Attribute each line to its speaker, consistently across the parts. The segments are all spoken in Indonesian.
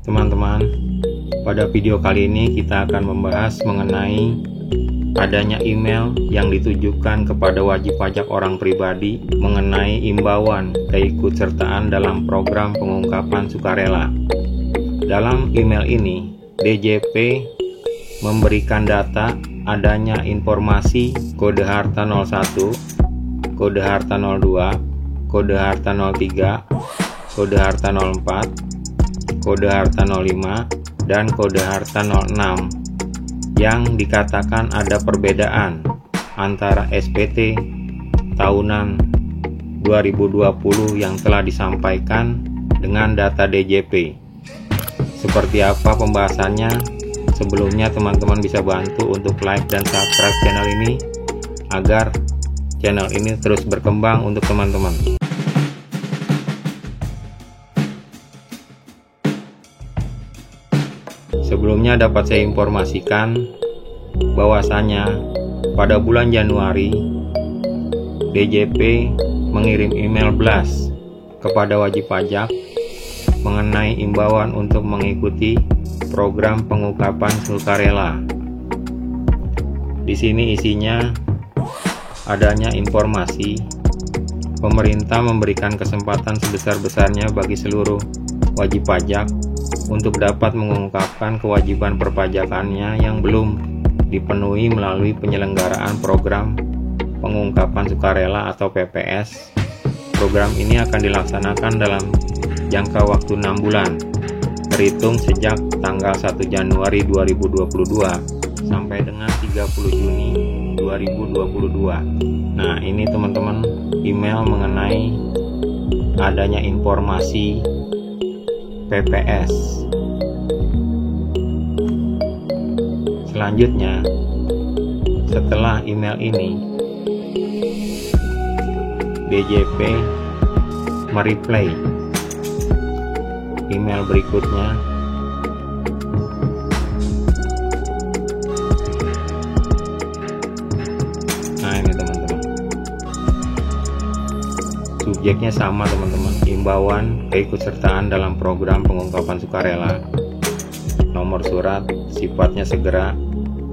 Speaker 1: Teman-teman, pada video kali ini kita akan membahas mengenai adanya email yang ditujukan kepada wajib pajak orang pribadi mengenai imbauan keikutsertaan dalam program pengungkapan sukarela. Dalam email ini, DJP memberikan data adanya informasi kode harta 01, kode harta 02, kode harta 03, kode harta 04, kode harta 05, dan kode harta 06 yang dikatakan ada perbedaan antara SPT tahunan 2020 yang telah disampaikan dengan data DJP. Seperti apa pembahasannya? Sebelumnya teman-teman bisa bantu untuk like dan subscribe channel ini agar channel ini terus berkembang untuk teman-teman. Sebelumnya dapat saya informasikan bahwasanya pada bulan Januari DJP mengirim email blast kepada wajib pajak mengenai imbauan untuk mengikuti program pengungkapan sukarela. Di sini isinya adanya informasi pemerintah memberikan kesempatan sebesar-besarnya bagi seluruh wajib pajak untuk dapat mengungkapkan kewajiban perpajakannya yang belum dipenuhi melalui penyelenggaraan program pengungkapan sukarela atau PPS. Program ini akan dilaksanakan dalam jangka waktu 6 bulan, terhitung sejak tanggal 1 Januari 2022 sampai dengan 30 Juni 2022. Nah, ini teman-teman email mengenai adanya informasi PPS. Selanjutnya, setelah email ini, DJP mereply email berikutnya. Nah, ini teman-teman, subjeknya sama teman-teman, imbauan keikutsertaan dalam program pengungkapan sukarela. Nomor surat sifatnya segera,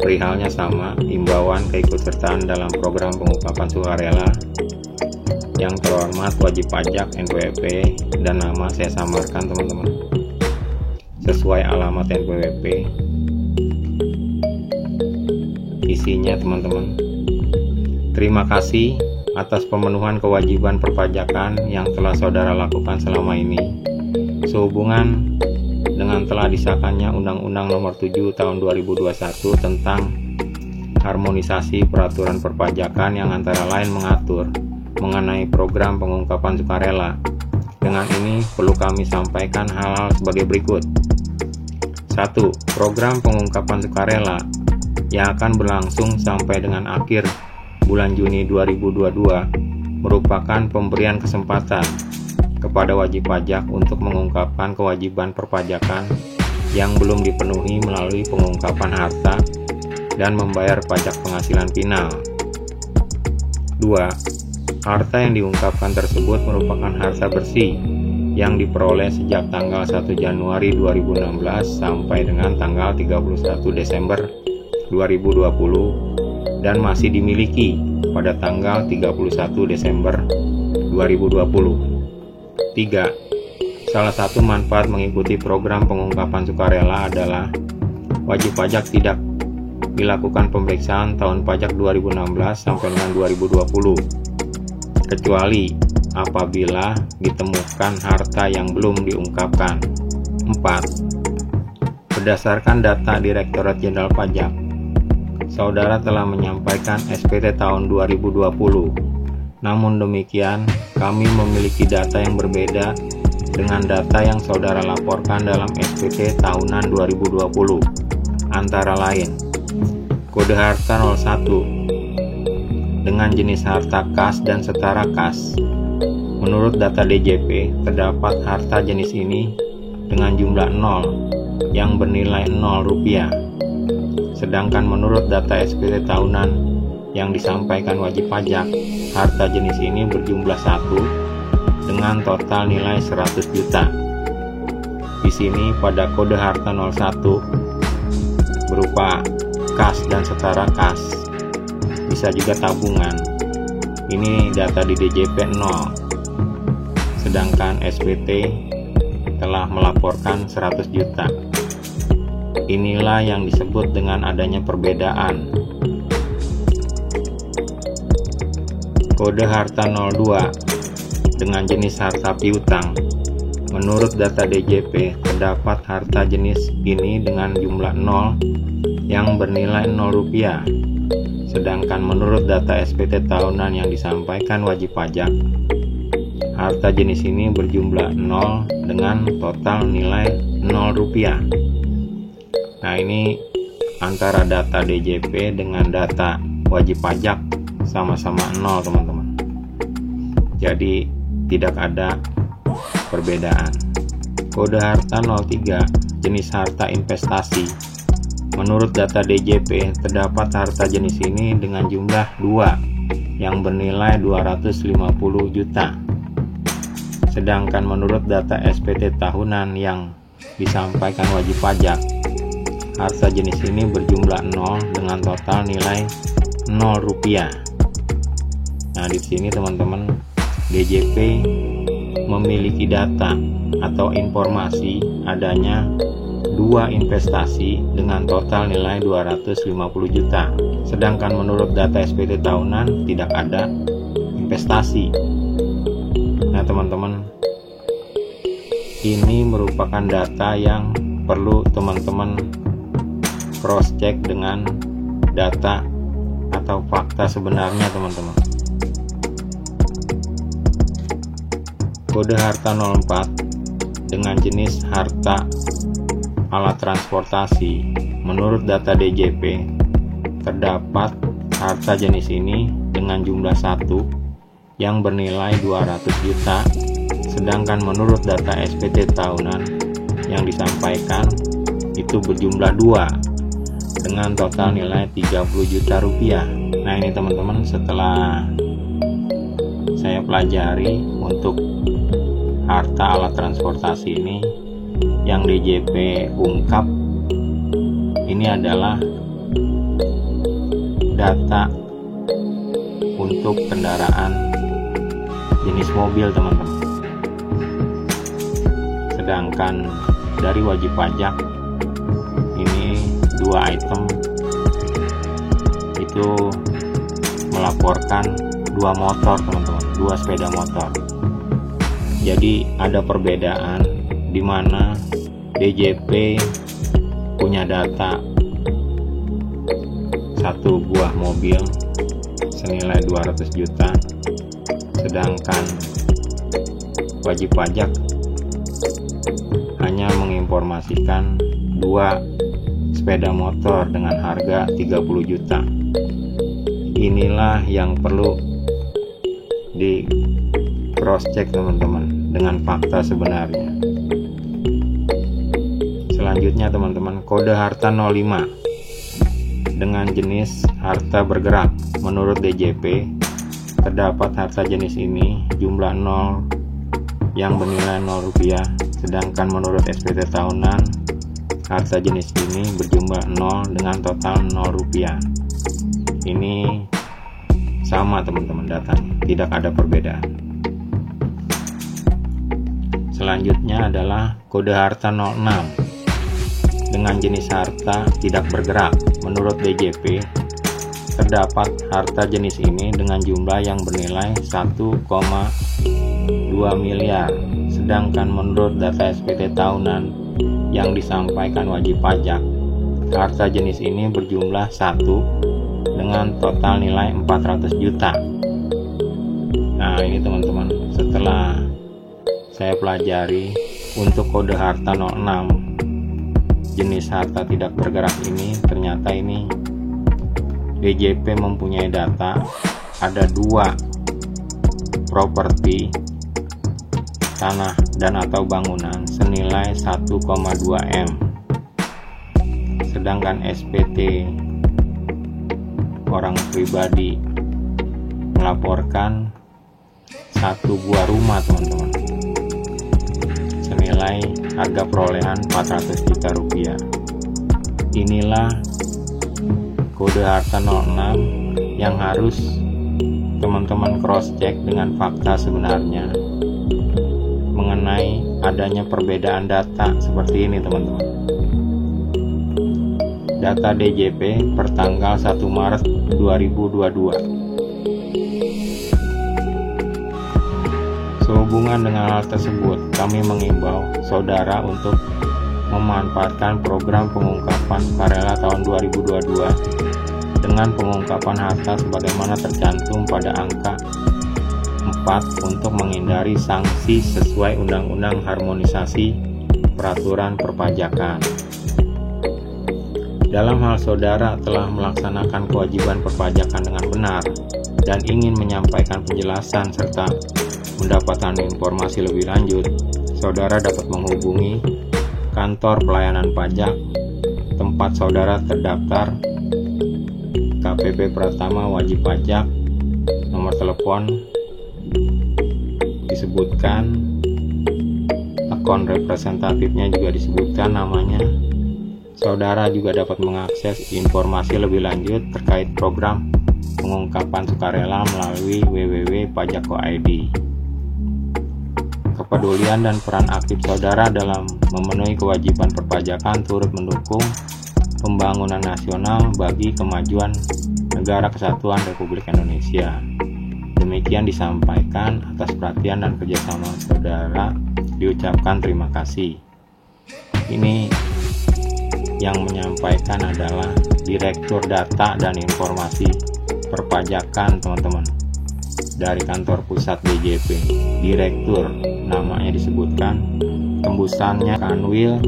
Speaker 1: perihalnya sama, imbauan keikutsertaan dalam program pengungkapan sukarela. Yang terhormat wajib pajak NPWP, dan nama saya samarkan teman-teman sesuai alamat NPWP. Isinya teman-teman, terima kasih atas pemenuhan kewajiban perpajakan yang telah saudara lakukan selama ini sehubungan dengan telah disahkannya Undang-Undang Nomor 7 Tahun 2021 tentang harmonisasi peraturan perpajakan yang antara lain mengatur mengenai program pengungkapan sukarela. Dengan ini perlu kami sampaikan hal-hal sebagai berikut. 1. Program pengungkapan sukarela yang akan berlangsung sampai dengan akhir bulan Juni 2022 merupakan pemberian kesempatan kepada wajib pajak untuk mengungkapkan kewajiban perpajakan yang belum dipenuhi melalui pengungkapan harta dan membayar pajak penghasilan final. 2. Harta yang diungkapkan tersebut merupakan harta bersih yang diperoleh sejak tanggal 1 Januari 2016 sampai dengan tanggal 31 Desember 2020 dan masih dimiliki pada tanggal 31 Desember 2020. 3. Salah satu manfaat mengikuti program pengungkapan sukarela adalah wajib pajak tidak dilakukan pemeriksaan tahun pajak 2016 sampai dengan 2020 kecuali apabila ditemukan harta yang belum diungkapkan. 4. Berdasarkan data Direktorat Jenderal Pajak, saudara telah menyampaikan SPT tahun 2020. Namun demikian, kami memiliki data yang berbeda dengan data yang saudara laporkan dalam SPT tahunan 2020. Antara lain, kode harta 01 dengan jenis harta kas dan setara kas. Menurut data DJP, terdapat harta jenis ini dengan jumlah 0 yang bernilai 0 rupiah. Sedangkan menurut data SPT tahunan yang disampaikan wajib pajak, harta jenis ini berjumlah 1 dengan total nilai 100 juta. Di sini pada kode harta 01 berupa kas dan setara kas, bisa juga tabungan. Ini data di DJP 0, sedangkan SPT telah melaporkan 100 juta. Inilah yang disebut dengan adanya perbedaan. Kode harta 02 dengan jenis harta piutang. Menurut data DJP, terdapat harta jenis ini dengan jumlah 0 yang bernilai 0 rupiah. Sedangkan menurut data SPT tahunan yang disampaikan wajib pajak, harta jenis ini berjumlah 0 dengan total nilai 0 rupiah. Nah, ini antara data DJP dengan data wajib pajak sama-sama 0, teman-teman. Jadi tidak ada perbedaan. Kode harta 03 jenis harta investasi. Menurut data DJP, terdapat harta jenis ini dengan jumlah 2 yang bernilai 250 juta. Sedangkan menurut data SPT tahunan yang disampaikan wajib pajak, harta jenis ini berjumlah 0 dengan total nilai 0 rupiah. Nah, di sini teman-teman, DJP memiliki data atau informasi adanya 2 investasi dengan total nilai 250 juta. Sedangkan menurut data SPT tahunan tidak ada investasi. Nah, teman-teman, ini merupakan data yang perlu teman-teman cross check dengan data atau fakta sebenarnya, teman-teman. Kode harta 04 dengan jenis harta alat transportasi. Menurut data DJP, terdapat harta jenis ini dengan jumlah 1 yang bernilai 200 juta. Sedangkan menurut data SPT tahunan yang disampaikan itu berjumlah 2 dengan total nilai 30 juta rupiah. Nah, ini teman-teman, setelah saya pelajari untuk harta alat transportasi ini yang DJP ungkap, ini adalah data untuk kendaraan jenis mobil, teman-teman. Sedangkan dari wajib pajak ini 2 item itu melaporkan 2 motor, teman-teman, 2 sepeda motor. Jadi ada perbedaan di mana DJP punya data 1 buah mobil senilai 200 juta, sedangkan wajib pajak hanya menginformasikan 2 sepeda motor dengan harga 30 juta. Inilah yang perlu di cross check, teman-teman, dengan fakta sebenarnya. Selanjutnya, teman-teman, kode harta 05 dengan jenis harta bergerak. Menurut DJP, terdapat harta jenis ini jumlah 0 yang bernilai 0 rupiah. Sedangkan menurut SPT tahunan, harta jenis ini berjumlah 0 dengan total 0 rupiah. Ini sama, teman-teman, datanya, tidak ada perbedaan. Selanjutnya adalah kode harta 06 dengan jenis harta tidak bergerak. Menurut DJP, terdapat harta jenis ini dengan jumlah yang bernilai 1,2 miliar. Sedangkan menurut data SPT tahunan yang disampaikan wajib pajak, harta jenis ini berjumlah 1 dengan total nilai 400 juta. Nah, ini teman-teman, setelah saya pelajari untuk kode harta 06 jenis harta tidak bergerak ini, ternyata ini DJP mempunyai data ada 2 properti tanah dan atau bangunan senilai 1,2 M. Sedangkan SPT orang pribadi melaporkan 1 buah rumah, teman-teman, senilai senilai harga perolehan 400 juta rupiah. Inilah kode harta 06 yang harus teman-teman cross check dengan fakta sebenarnya mengenai adanya perbedaan data seperti ini, teman-teman. Data DJP per tanggal 1 Maret 2022. Sehubungan dengan hal tersebut, kami mengimbau saudara untuk memanfaatkan program pengungkapan sukarela tahun 2022 dengan pengungkapan harta sebagaimana tercantum pada angka 4 untuk menghindari sanksi sesuai Undang-Undang Harmonisasi Peraturan Perpajakan. Dalam hal saudara telah melaksanakan kewajiban perpajakan dengan benar dan ingin menyampaikan penjelasan serta mendapatkan informasi lebih lanjut, saudara dapat menghubungi Kantor Pelayanan Pajak tempat saudara terdaftar, KPP Pratama Wajib Pajak. Nomor telepon disebutkan, akun representatifnya juga disebutkan namanya. Saudara juga dapat mengakses informasi lebih lanjut terkait program pengungkapan sukarela melalui www.pajak.co.id. Kepedulian dan peran aktif saudara dalam memenuhi kewajiban perpajakan turut mendukung pembangunan nasional bagi kemajuan Negara Kesatuan Republik Indonesia. Demikian disampaikan, atas perhatian dan kerjasama saudara diucapkan terima kasih. Ini yang menyampaikan adalah Direktur Data dan Informasi Perpajakan, teman-teman, dari kantor pusat DJP. Direktur namanya disebutkan, tembusannya Kanwil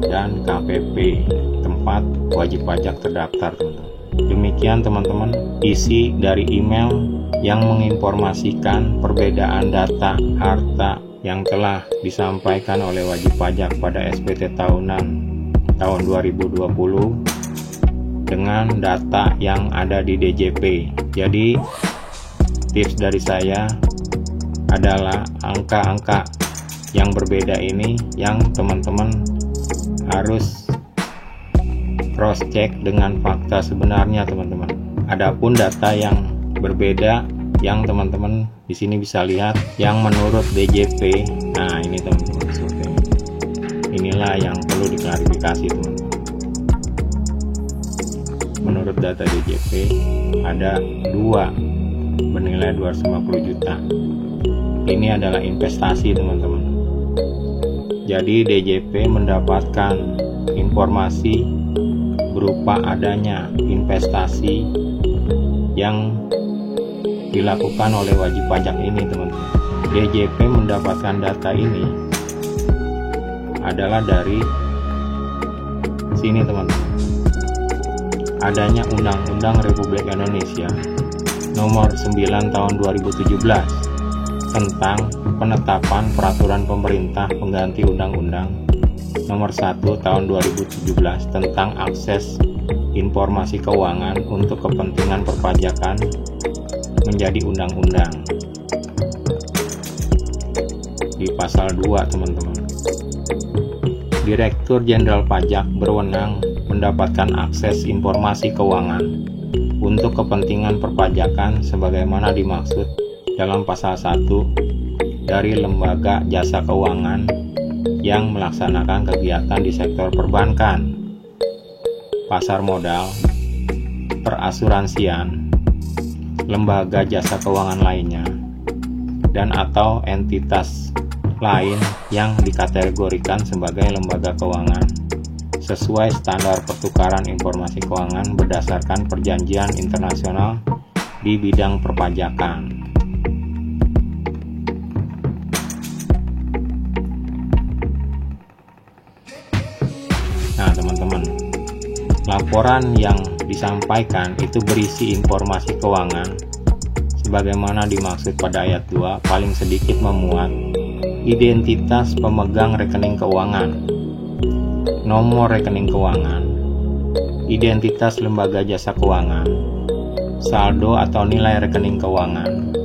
Speaker 1: dan KPP tempat wajib pajak terdaftar, teman-teman. Demikian teman-teman isi dari email yang menginformasikan perbedaan data harta yang telah disampaikan oleh wajib pajak pada SPT tahunan tahun 2020 dengan data yang ada di DJP. Jadi tips dari saya adalah angka-angka yang berbeda ini yang teman-teman harus cross check dengan fakta sebenarnya, teman-teman. Adapun data yang berbeda yang teman-teman di sini bisa lihat yang menurut DJP. Nah, ini teman-teman, inilah yang perlu diklarifikasi, teman-teman. Menurut data DJP ada 2 bernilai 250 juta. Ini adalah investasi, teman-teman. Jadi DJP mendapatkan informasi berupa adanya investasi yang dilakukan oleh wajib pajak ini, teman-teman. DJP mendapatkan data ini adalah dari sini, teman-teman. Adanya Undang-Undang Republik Indonesia Nomor 9 Tahun 2017 tentang penetapan peraturan pemerintah pengganti Undang-Undang Nomor 1 Tahun 2017 tentang akses informasi keuangan untuk kepentingan perpajakan menjadi undang-undang. Di pasal 2, teman-teman, Direktur Jenderal Pajak berwenang mendapatkan akses informasi keuangan untuk kepentingan perpajakan sebagaimana dimaksud dalam pasal 1 dari lembaga jasa keuangan yang melaksanakan kegiatan di sektor perbankan, pasar modal, perasuransian, lembaga jasa keuangan lainnya, dan atau entitas lain yang dikategorikan sebagai lembaga keuangan sesuai standar pertukaran informasi keuangan berdasarkan perjanjian internasional di bidang perpajakan. Nah, teman-teman, laporan yang disampaikan itu berisi informasi keuangan sebagaimana dimaksud pada ayat 2, paling sedikit memuat identitas pemegang rekening keuangan, nomor rekening keuangan, identitas lembaga jasa keuangan, saldo atau nilai rekening keuangan,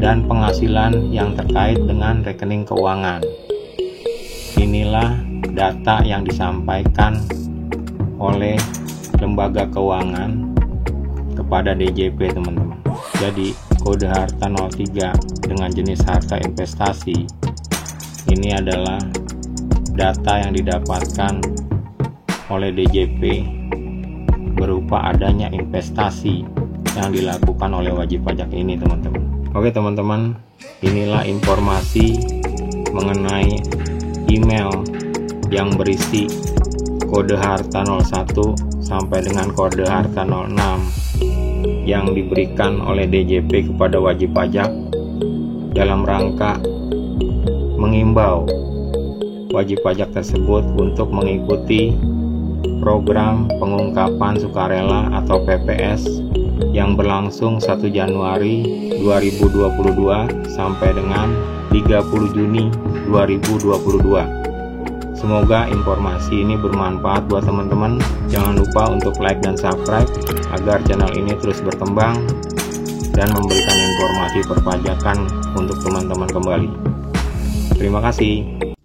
Speaker 1: dan penghasilan yang terkait dengan rekening keuangan. inilah data yang disampaikan oleh lembaga keuangan kepada DJP, teman-teman. Jadi kode harta 03 dengan jenis harta investasi ini adalah data yang didapatkan oleh DJP berupa adanya investasi yang dilakukan oleh wajib pajak ini, teman-teman. Oke teman-teman, inilah informasi mengenai email yang berisi kode harta 01 sampai dengan kode harta 06 yang diberikan oleh DJP kepada wajib pajak dalam rangka mengimbau wajib pajak tersebut untuk mengikuti program pengungkapan sukarela atau PPS yang berlangsung 1 Januari 2022 sampai dengan 30 Juni 2022. Semoga informasi ini bermanfaat buat teman-teman. Jangan lupa untuk like dan subscribe agar channel ini terus berkembang dan memberikan informasi perpajakan untuk teman-teman kembali. Terima kasih.